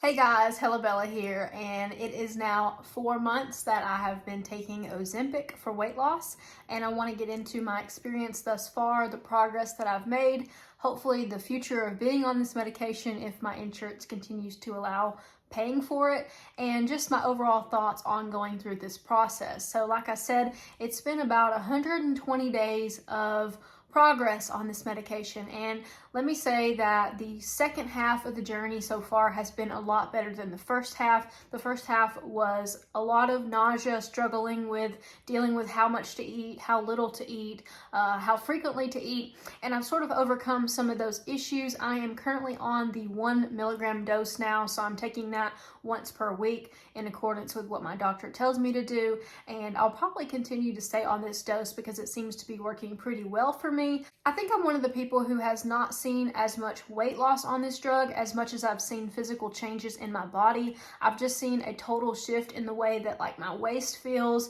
Hey guys, Hella Bella here, and it is now 4 months that I have been taking Ozempic for weight loss, and I want to get into my experience thus far, the progress that I've made, hopefully the future of being on this medication if my insurance continues to allow paying for it, and just my overall thoughts on going through this process. So like I said, it's been about 120 days of progress on this medication, and let me say that the second half of the journey so far has been a lot better than the first half. The first half was a lot of nausea, struggling with dealing with how much to eat, how little to eat, how frequently to eat, and I've sort of overcome some of those issues. I am currently on the 1 milligram dose now, so I'm taking that once per week in accordance with what my doctor tells me to do, and I'll probably continue to stay on this dose because it seems to be working pretty well for me. I think I'm one of the people who has not seen as much weight loss on this drug as much as I've seen physical changes in my body. I've just seen a total shift in the way that like my waist feels,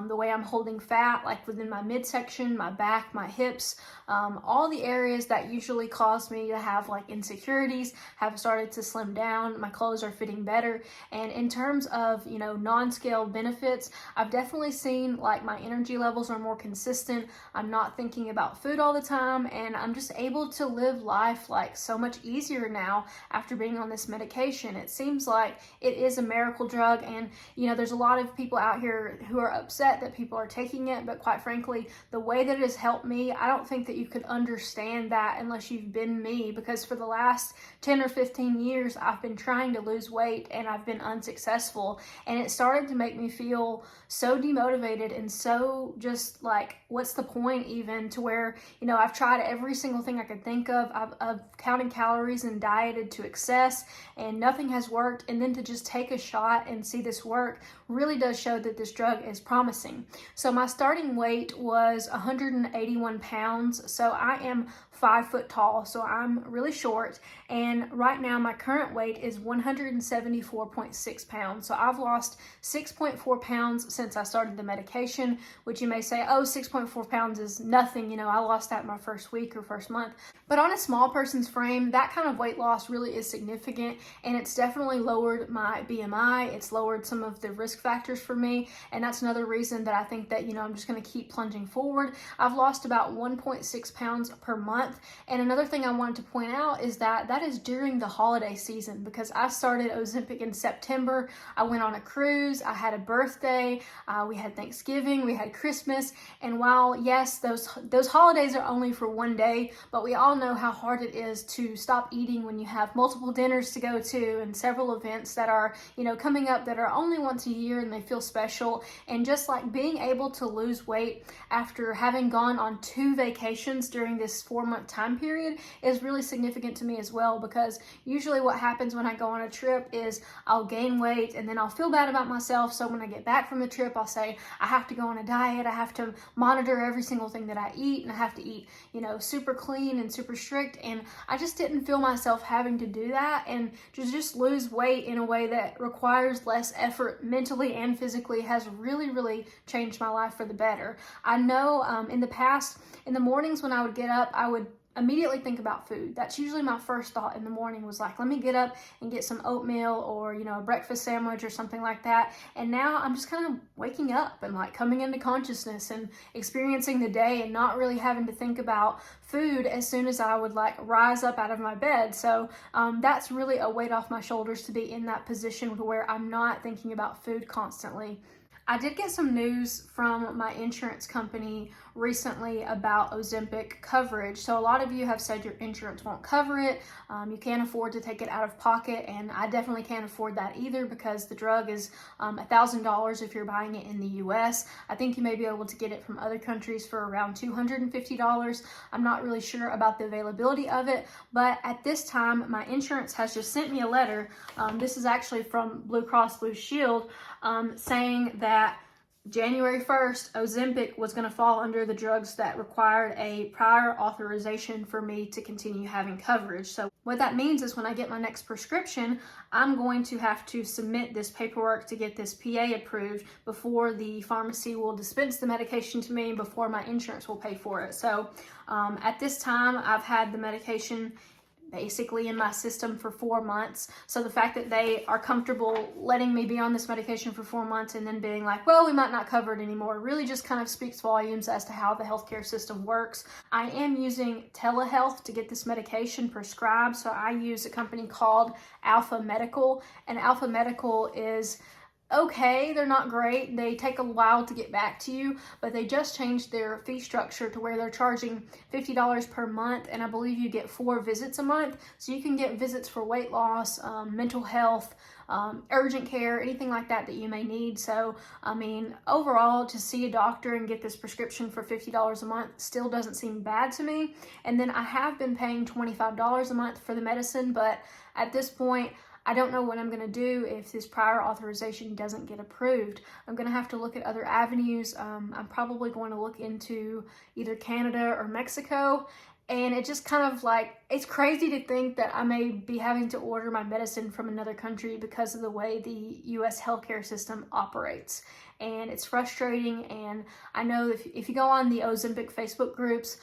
the way I'm holding fat, like within my midsection, my back, my hips, all the areas that usually cause me to have like insecurities have started to slim down. My clothes are fitting better. And in terms of, non-scale benefits, I've definitely seen like my energy levels are more consistent. I'm not thinking about food all the time, and I'm just able to live life like so much easier now after being on this medication. It seems like it is a miracle drug, and there's a lot of people out here who are upset that people are taking it, but quite frankly, the way that it has helped me, I don't think that you could understand that unless you've been me, because for the last 10 or 15 years I've been trying to lose weight and I've been unsuccessful, and it started to make me feel so demotivated and so just like, what's the point, even to where I've tried every single thing I could think of. I've counted calories and dieted to excess, and nothing has worked. And then to just take a shot and see this work really does show that this drug is promising. So my starting weight was 181 pounds. So I am 5 foot tall, so I'm really short. And right now my current weight is 174.6 pounds. So I've lost 6.4 pounds since I started the medication, which you may say, oh, 6.4 pounds is nothing. I lost that my first week or first month. But on a small person's frame, that kind of weight loss really is significant, and it's definitely lowered my BMI. It's lowered some of the risk factors for me, and that's another reason that I think that, I'm just going to keep plunging forward. I've lost about 1.6 pounds per month, and another thing I wanted to point out is that that is during the holiday season, because I started Ozempic in September. I went on a cruise, I had a birthday, we had Thanksgiving, we had Christmas, and while yes, those holidays are only for one day, but we all know how hard it is to stop eating when you have multiple dinners to go to and several events that are, coming up that are only once a year and they feel special. And just like being able to lose weight after having gone on 2 vacations during this 4-month time period is really significant to me as well, because usually what happens when I go on a trip is I'll gain weight and then I'll feel bad about myself. So when I get back from the trip, I'll say, I have to go on a diet, I have to monitor every single thing that I eat, and I have to eat, super clean and super strict. And I just didn't feel myself having to do that and to just lose weight in a way that requires less effort mentally and physically has really, really changed my life for the better. I know in the past, in the mornings when I would get up, I would immediately think about food. That's usually my first thought in the morning, was like, let me get up and get some oatmeal or, a breakfast sandwich or something like that. And now I'm just kind of waking up and like coming into consciousness and experiencing the day and not really having to think about food as soon as I would like rise up out of my bed. So that's really a weight off my shoulders to be in that position where I'm not thinking about food constantly. I did get some news from my insurance company recently about Ozempic coverage. So a lot of you have said your insurance won't cover it. You can't afford to take it out of pocket, and I definitely can't afford that either, because the drug is $1,000 if you're buying it in the US. I think you may be able to get it from other countries for around $250. I'm not really sure about the availability of it, but at this time, my insurance has just sent me a letter. This is actually from Blue Cross Blue Shield, saying that January 1st, Ozempic was going to fall under the drugs that required a prior authorization for me to continue having coverage. So what that means is when I get my next prescription, I'm going to have to submit this paperwork to get this PA approved before the pharmacy will dispense the medication to me, before my insurance will pay for it. So at this time, I've had the medication basically in my system for 4 months. So the fact that they are comfortable letting me be on this medication for 4 months and then being like, well, we might not cover it anymore, really just kind of speaks volumes as to how the healthcare system works. I am using Telehealth to get this medication prescribed. So I use a company called Alpha Medical, and Alpha Medical is okay. They're not great. They take a while to get back to you, but they just changed their fee structure to where they're charging $50 per month, and I believe you get 4 visits a month. So you can get visits for weight loss, mental health, urgent care, anything like that that you may need. So, I mean, overall, to see a doctor and get this prescription for $50 a month still doesn't seem bad to me. And then I have been paying $25 a month for the medicine, but at this point, I don't know what I'm going to do if this prior authorization doesn't get approved. I'm going to have to look at other avenues. I'm probably going to look into either Canada or Mexico. And it just kind of like, it's crazy to think that I may be having to order my medicine from another country because of the way the US healthcare system operates. And it's frustrating. And I know if you go on the Ozempic Facebook groups,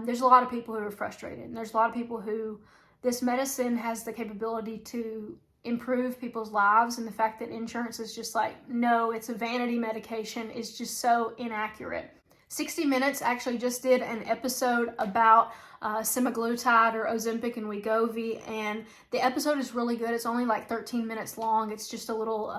there's a lot of people who are frustrated. And there's a lot of people who this medicine has the capability to improve people's lives, and the fact that insurance is just like, no, it's a vanity medication is just so inaccurate. 60 Minutes actually just did an episode about semaglutide or Ozempic and Wegovy, and the episode is really good. It's only like 13 minutes long. It's just a little,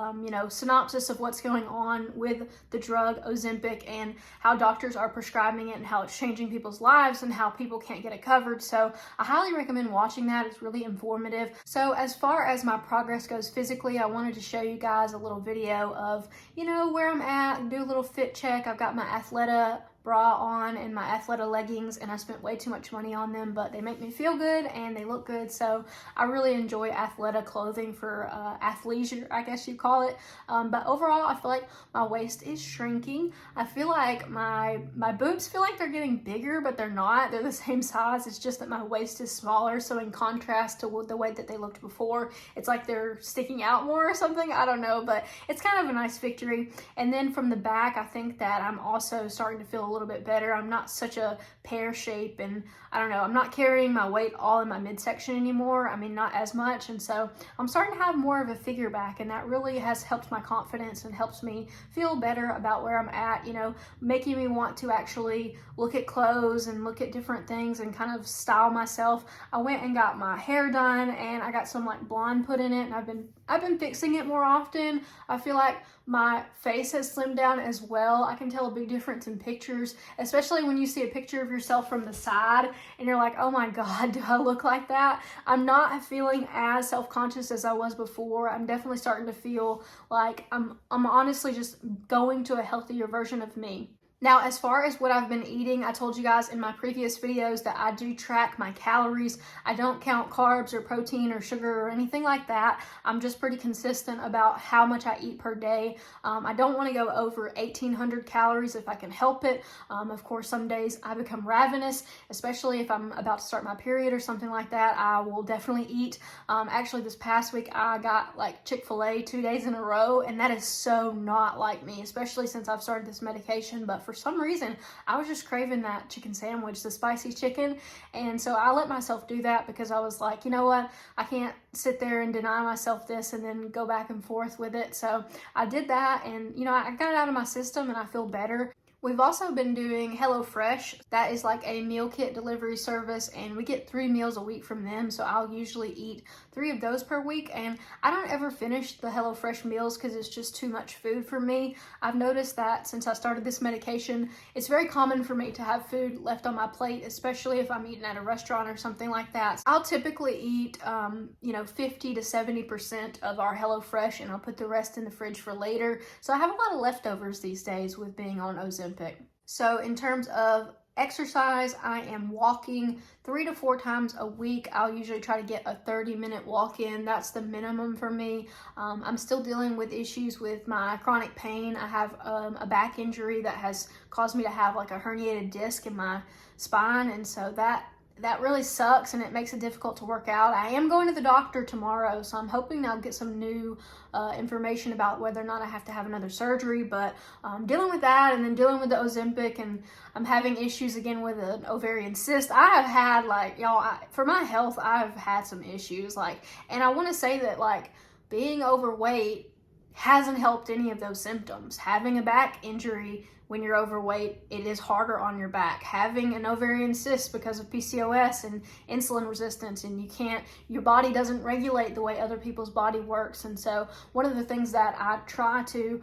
synopsis of what's going on with the drug Ozempic and how doctors are prescribing it and how it's changing people's lives and how people can't get it covered. So I highly recommend watching that. It's really informative. So as far as my progress goes physically, I wanted to show you guys a little video of, where I'm at, do a little fit check. I've got my Athleta bra on and my Athleta leggings, and I spent way too much money on them, but they make me feel good and they look good. So I really enjoy Athleta clothing for athleisure, I guess you call it. But overall, I feel like my waist is shrinking. I feel like my boobs feel like they're getting bigger, but they're not. They're the same size. It's just that my waist is smaller. So in contrast to the way that they looked before, it's like they're sticking out more or something. I don't know, but it's kind of a nice victory. And then from the back, I think that I'm also starting to feel a little bit better. I'm not such a pear shape, and I don't know, I'm not carrying my weight all in my midsection anymore. I mean, not as much. And so I'm starting to have more of a figure back, and that really has helped my confidence and helps me feel better about where I'm at, making me want to actually look at clothes and look at different things and kind of style myself. I went and got my hair done, and I got some like blonde put in it, and I've been fixing it more often. I feel like my face has slimmed down as well. I can tell a big difference in pictures, especially when you see a picture of yourself from the side and you're like, oh my God, do I look like that? I'm not feeling as self-conscious as I was before. I'm definitely starting to feel like I'm honestly just going to a healthier version of me. Now, as far as what I've been eating, I told you guys in my previous videos that I do track my calories. I don't count carbs or protein or sugar or anything like that. I'm just pretty consistent about how much I eat per day. I don't want to go over 1,800 calories if I can help it. Of course, some days I become ravenous, especially if I'm about to start my period or something like that. I will definitely eat. Actually, this past week, I got like Chick-fil-A 2 days in a row, and that is so not like me, especially since I've started this medication. But for some reason, I was just craving that chicken sandwich, the spicy chicken. And so I let myself do that because I was like, you know what? I can't sit there and deny myself this and then go back and forth with it. So I did that, and I got it out of my system and I feel better. We've also been doing HelloFresh. That is like a meal kit delivery service, and we get 3 meals a week from them. So I'll usually eat 3 of those per week, and I don't ever finish the HelloFresh meals because it's just too much food for me. I've noticed that since I started this medication, it's very common for me to have food left on my plate, especially if I'm eating at a restaurant or something like that. I'll typically eat, 50 to 70% of our HelloFresh, and I'll put the rest in the fridge for later. So I have a lot of leftovers these days with being on Ozempic. So in terms of exercise, I am walking 3 to 4 times a week. I'll usually try to get a 30-minute walk in. That's the minimum for me. I'm still dealing with issues with my chronic pain. I have a back injury that has caused me to have like a herniated disc in my spine, and so that that really sucks, and it makes it difficult to work out. I am going to the doctor tomorrow, so I'm hoping I'll get some new information about whether or not I have to have another surgery. But dealing with that, and then dealing with the Ozempic, and I'm having issues again with an ovarian cyst. I have had, like, y'all, for my health, I've had some issues, like, and I want to say that, like, being overweight hasn't helped any of those symptoms. Having a back injury when you're overweight, it is harder on your back. Having an ovarian cyst because of PCOS and insulin resistance, and your body doesn't regulate the way other people's body works. And so one of the things that I try to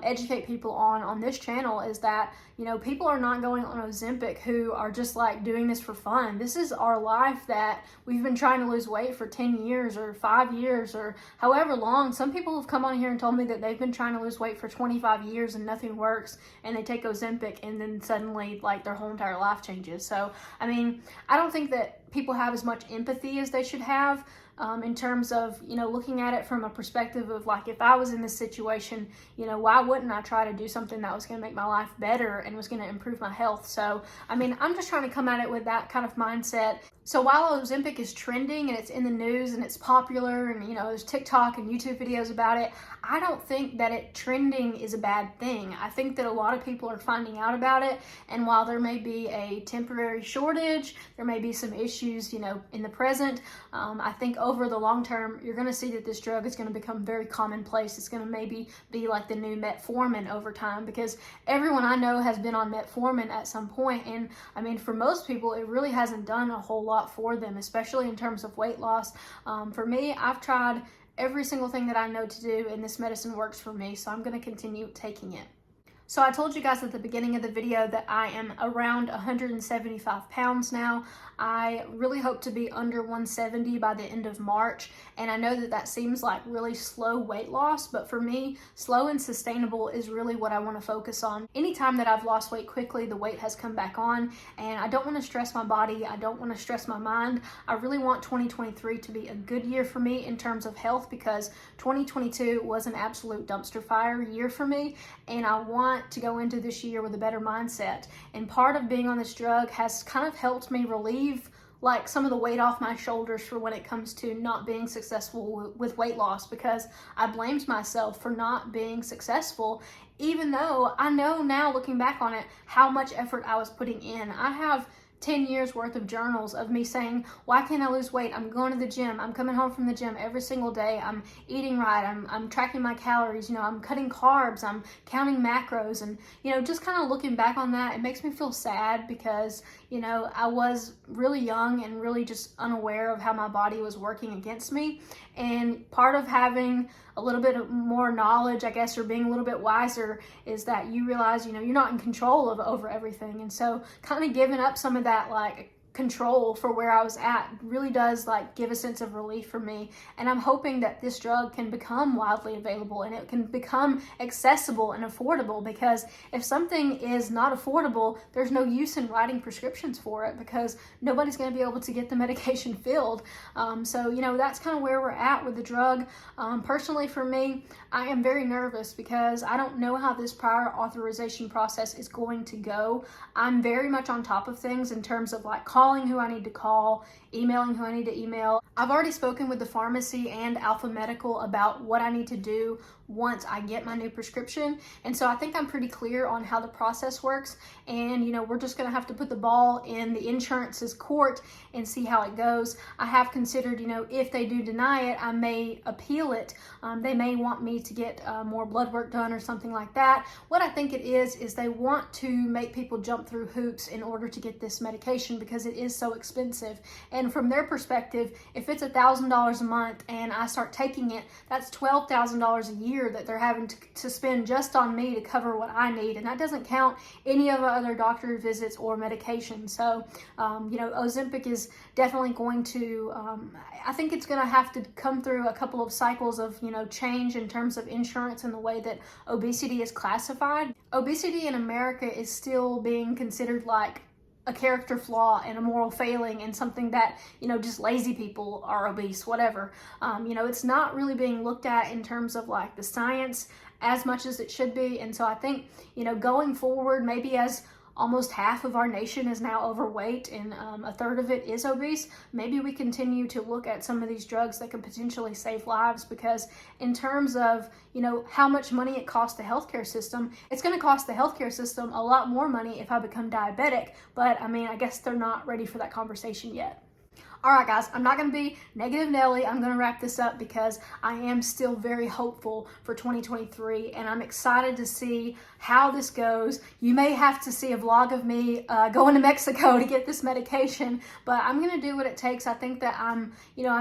educate people on this channel is that, you know, people are not going on Ozempic who are just like doing this for fun. This is our life that we've been trying to lose weight for 10 years or 5 years or however long. Some people have come on here and told me that they've been trying to lose weight for 25 years and nothing works, and they take Ozempic and then suddenly, like, their whole entire life changes. So, I mean, I don't think that people have as much empathy as they should have. In terms of, you know, looking at it from a perspective of, like, if I was in this situation, you know, why wouldn't I try to do something that was going to make my life better and was going to improve my health? So, I mean, I'm just trying to come at it with that kind of mindset. So while Ozempic is trending and it's in the news and it's popular, and, you know, there's TikTok and YouTube videos about it, I don't think that it trending is a bad thing. I think that a lot of people are finding out about it, and while there may be a temporary shortage, there may be some issues, you know, in the present, I think over the long term, you're going to see that this drug is going to become very commonplace. It's going to maybe be like the new metformin over time, because everyone I know has been on metformin at some point, and I mean, for most people, it really hasn't done a whole lot for them, especially in terms of weight loss. For me, I've tried every single thing that I know to do, and this medicine works for me, so I'm going to continue taking it. So I told you guys at the beginning of the video that I am around 175 pounds now. I really hope to be under 170 by the end of March, and I know that that seems like really slow weight loss, but for me, slow and sustainable is really what I want to focus on. Anytime that I've lost weight quickly, the weight has come back on, and I don't want to stress my body. I don't want to stress my mind. I really want 2023 to be a good year for me in terms of health, because 2022 was an absolute dumpster fire year for me, and I want to go into this year with a better mindset. And part of being on this drug has kind of helped me relieve like some of the weight off my shoulders for when it comes to not being successful with weight loss, because I blamed myself for not being successful, even though I know now, looking back on it, how much effort I was putting in. I have 10 years worth of journals of me saying, why can't I lose weight? I'm going to the gym. I'm coming home from the gym every single day. I'm eating right. I'm tracking my calories. You know, I'm cutting carbs. I'm counting macros. And, you know, just kind of looking back on that, it makes me feel sad, because, you know, I was really young and really just unaware of how my body was working against me. And part of having a little bit more knowledge, I guess, or being a little bit wiser, is that you realize, you know, you're not in control of over everything. And so kind of giving up some of that, like, control for where I was at really does, like, give a sense of relief for me. And I'm hoping that this drug can become widely available and it can become accessible and affordable, because if something is not affordable, there's no use in writing prescriptions for it, because nobody's going to be able to get the medication filled. So, you know, that's kind of where we're at with the drug. Personally, for me, I am very nervous because I don't know how this prior authorization process is going to go. I'm very much on top of things in terms of, like, calling who I need to call, emailing who I need to email. I've already spoken with the pharmacy and Alpha Medical about what I need to do once I get my new prescription. And so I think I'm pretty clear on how the process works. And, you know, we're just going to have to put the ball in the insurance's court and see how it goes. I have considered, you know, if they do deny it, I may appeal it. They may want me to get more blood work done or something like that. What I think it is they want to make people jump through hoops in order to get this medication, because it is so expensive. And from their perspective, if it's $1,000 a month and I start taking it, that's $12,000 a year that they're having to spend just on me to cover what I need. And that doesn't count any of the other doctor visits or medication. So, you know, Ozempic is definitely going to, I think it's going to have to come through a couple of cycles of, you know, change in terms of insurance and the way that obesity is classified. Obesity in America is still being considered like a character flaw and a moral failing, and something that, you know, just lazy people are obese, whatever. You know, it's not really being looked at in terms of, like, the science as much as it should be. And so I think, you know, going forward, maybe as almost half of our nation is now overweight and a third of it is obese, maybe we continue to look at some of these drugs that could potentially save lives, because in terms of, you know, how much money it costs the healthcare system, it's going to cost the healthcare system a lot more money if I become diabetic. But I mean, I guess they're not ready for that conversation yet. All right, guys, I'm not going to be negative Nelly. I'm going to wrap this up because I am still very hopeful for 2023, and I'm excited to see how this goes. You may have to see a vlog of me going to Mexico to get this medication, but I'm going to do what it takes. I think that I'm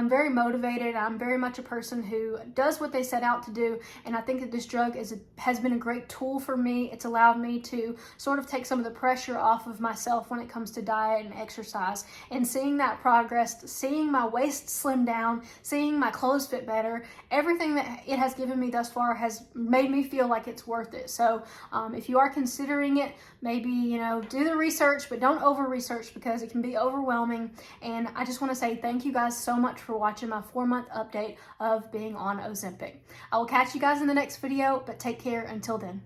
very motivated. I'm very much a person who does what they set out to do, and I think that this drug has been a great tool for me. It's allowed me to sort of take some of the pressure off of myself when it comes to diet and exercise, and seeing that progress, seeing my waist slim down, seeing my clothes fit better, everything that it has given me thus far has made me feel like it's worth it. So if you are considering it, maybe, you know, do the research, but don't over research because it can be overwhelming. And I just want to say thank you guys so much for watching my 4-month update of being on Ozempic. I will catch you guys in the next video, but take care until then.